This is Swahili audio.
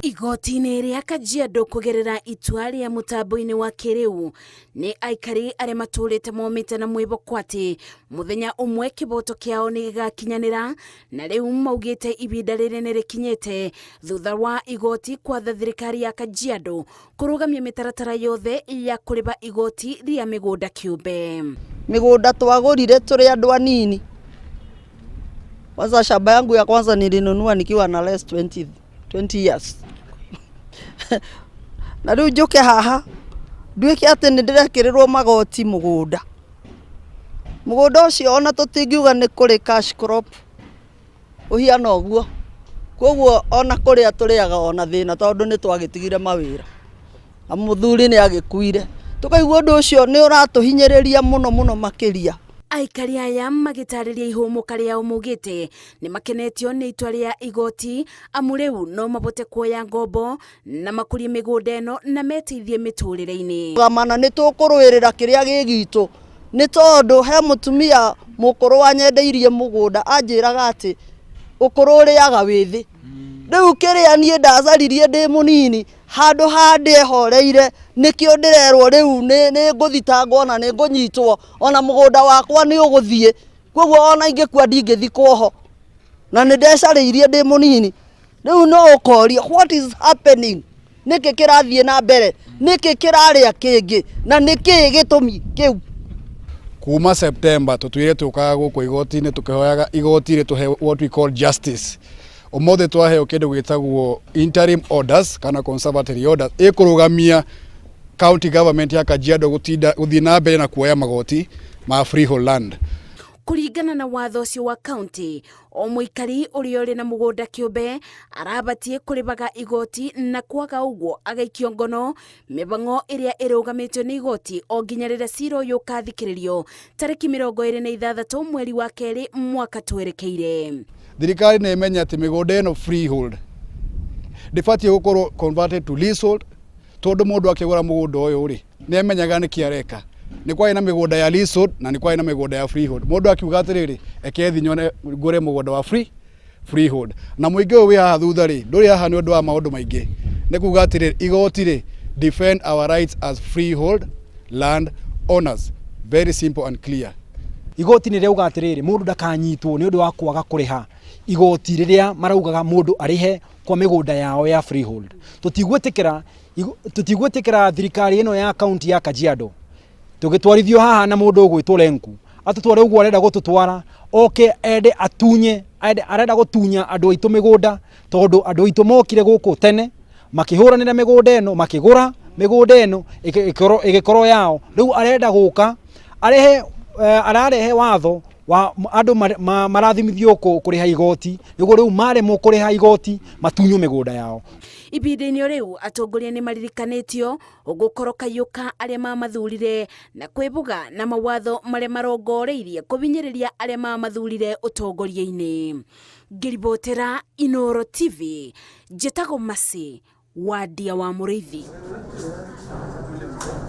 Igoti-inĩ rĩa Kajiado kũgerera itua rĩa mũtambo-inĩ wa kĩrĩu nĩ aikari arĩa matũrĩte momĩte na mwĩhoko atĩ mũthenya ũmwe kĩboto kĩao nĩ gĩgakinyanĩra, na rĩu maugĩte ibinda rĩrĩ nĩ rĩkinyĩte thutha wa igoti kwatha thirikari ya Kajiado kũrũgamia mĩtaratara yothe ya kũrĩha igoti rĩa mĩgũnda kĩũmbe. Mĩgũnda twagũrire tũrĩ andũ anini. Kwanza shamba yangu ya kwanza nilinunua nikiwa na less 20 years. Na rĩu njuke haha nduĩke atĩ nĩ ndĩrekĩrĩrwo magoti mũgũnda. Mũgũnda ũcio ona tũtingiuga nĩ kũrĩ cash crop ũhiana ũguo. Koguo ona kũrĩa tũrĩaga ona thĩna tondũ nĩ twagĩtigire mawĩra. Na mũthuri nĩ agĩkuire. Tukaigua ũndũ ũcio nĩ ũratũhinyĩrĩria mũno makĩria. Aikari aya magitarĩria ihũmũka rĩao maugĩte nĩ makenetio nĩ itua rĩa igoti amu rĩu no mabote kuoya ngombo na makũrie mĩgũnda ĩno na meteithie mĩtũrĩre-inĩ. Gamana nĩ tũkũrũĩrĩra kĩrĩa gĩgitũ nĩ tondũ he mũtumia mũkũrũ wanyendeirie mũgũnda anjĩraga atĩ ũkũrũ ũrĩaga wĩthĩ. Rĩu kĩrĩa niĩ ndacaririe ndĩ mũnini handũ handĩ horeire nikĩo ndĩrerwo rĩu nĩ ngũthitangwo na nĩ ngũnyitwo ona mũgũnda wakwa nĩ ũgũthiĩ. Koguo ona ingĩkua ndingĩthikwo ho na nĩ ndecaririe ndĩ mũnini. Rĩu no ũkoria what is happening? Nĩkĩ kĩrathiĩ na mbere? Nĩkĩ kĩrarĩa kĩngĩ? Na nĩkĩ gĩtũmi kĩu? Kuma September tũtuire tũkaga gũkũ igoti-inĩ tũkĩhoyaga igoti rĩtũhe what we call justice. Ũmũthĩ twaheo kĩndũ gĩtagwo interim orders kana conservatory orders ĩkũrũgamia county government ya Kajiado gũthiĩ na mbere na kuoya magoti ma freehold land. Kũringana na watho ũcio wa county, o mũikari ũrĩa ũrĩ na mũgũnda kĩũmbe arabatie kũrĩhaga igoti na kwaga ũguo agaikio ngono mĩbango ĩrĩa ĩrũgamĩtio nĩ igoti o nginya rĩrĩa cira ũyũ ũkathikĩrĩrio tarĩki 26 mweri wa kerĩ mwaka twerekeire. Thirikari nĩ imenya atĩ mĩgũnda ĩno freehold ndĩbatie gũkorwo converted to leasehold tondũ mũndũ akĩgũra mũgũnda ũyũ rĩ nĩ amenyaga nĩkĩ areka. Nĩ kwari na mĩgũnda ya leasehold na nĩ kwari na mĩgũnda ya freehold. Mũndũ akiuga atĩrĩrĩ ekethi nyone ngũre mũgũnda wa freehold na mũingĩ ũyũ wĩ haha thutha rĩ ndũrĩ haha nĩ ũndũ wa maũndũ maingĩ. Nĩ kuuga atĩrĩrĩ igoti rĩ defend our rights as freehold land owners. Very simple and clear. Igoti nĩ rĩuga atĩrĩrĩ mũndũ ndakanyitwo nĩ ũndũ wa kwaga kũrĩha igoti rĩrĩa maraugaga mũndũ arĩhe kwa mĩgũnda yao ya freehold. Tũtigwĩtĩkĩra thirikari ĩno ya county ya Kajiado tũgĩtwarithio haha na mũndũ ũgwĩtwo Lenku atũtware ũguo arenda gũtũtwara oke ende atunye arenda gũtunya andũ aitũ mĩgũnda tondũ andũ aitũ mokire gũkũ tene makĩhũranĩra mĩgũnda ĩno makĩgũra mĩgũnda ĩno ĩgĩkorwo yao. Rĩu arenda gũka ararehe watho wa andũ marathimithio kũrĩha igoti nĩguo rĩu maremwo kũrĩha igoti matunywo mĩgũnda yao. Ibinda-inĩ rĩu atongoria nĩ maririkanĩtio gũkorwo kayũka arĩa mamathurire na kwĩbuga na mawatho marĩa marongoreirie kũbinyĩrĩria arĩa mamathurire ũtongoria-inĩ. Ngĩribotera Inooro TV, njĩtagwo Mercy Wandia wa Mũrĩithi.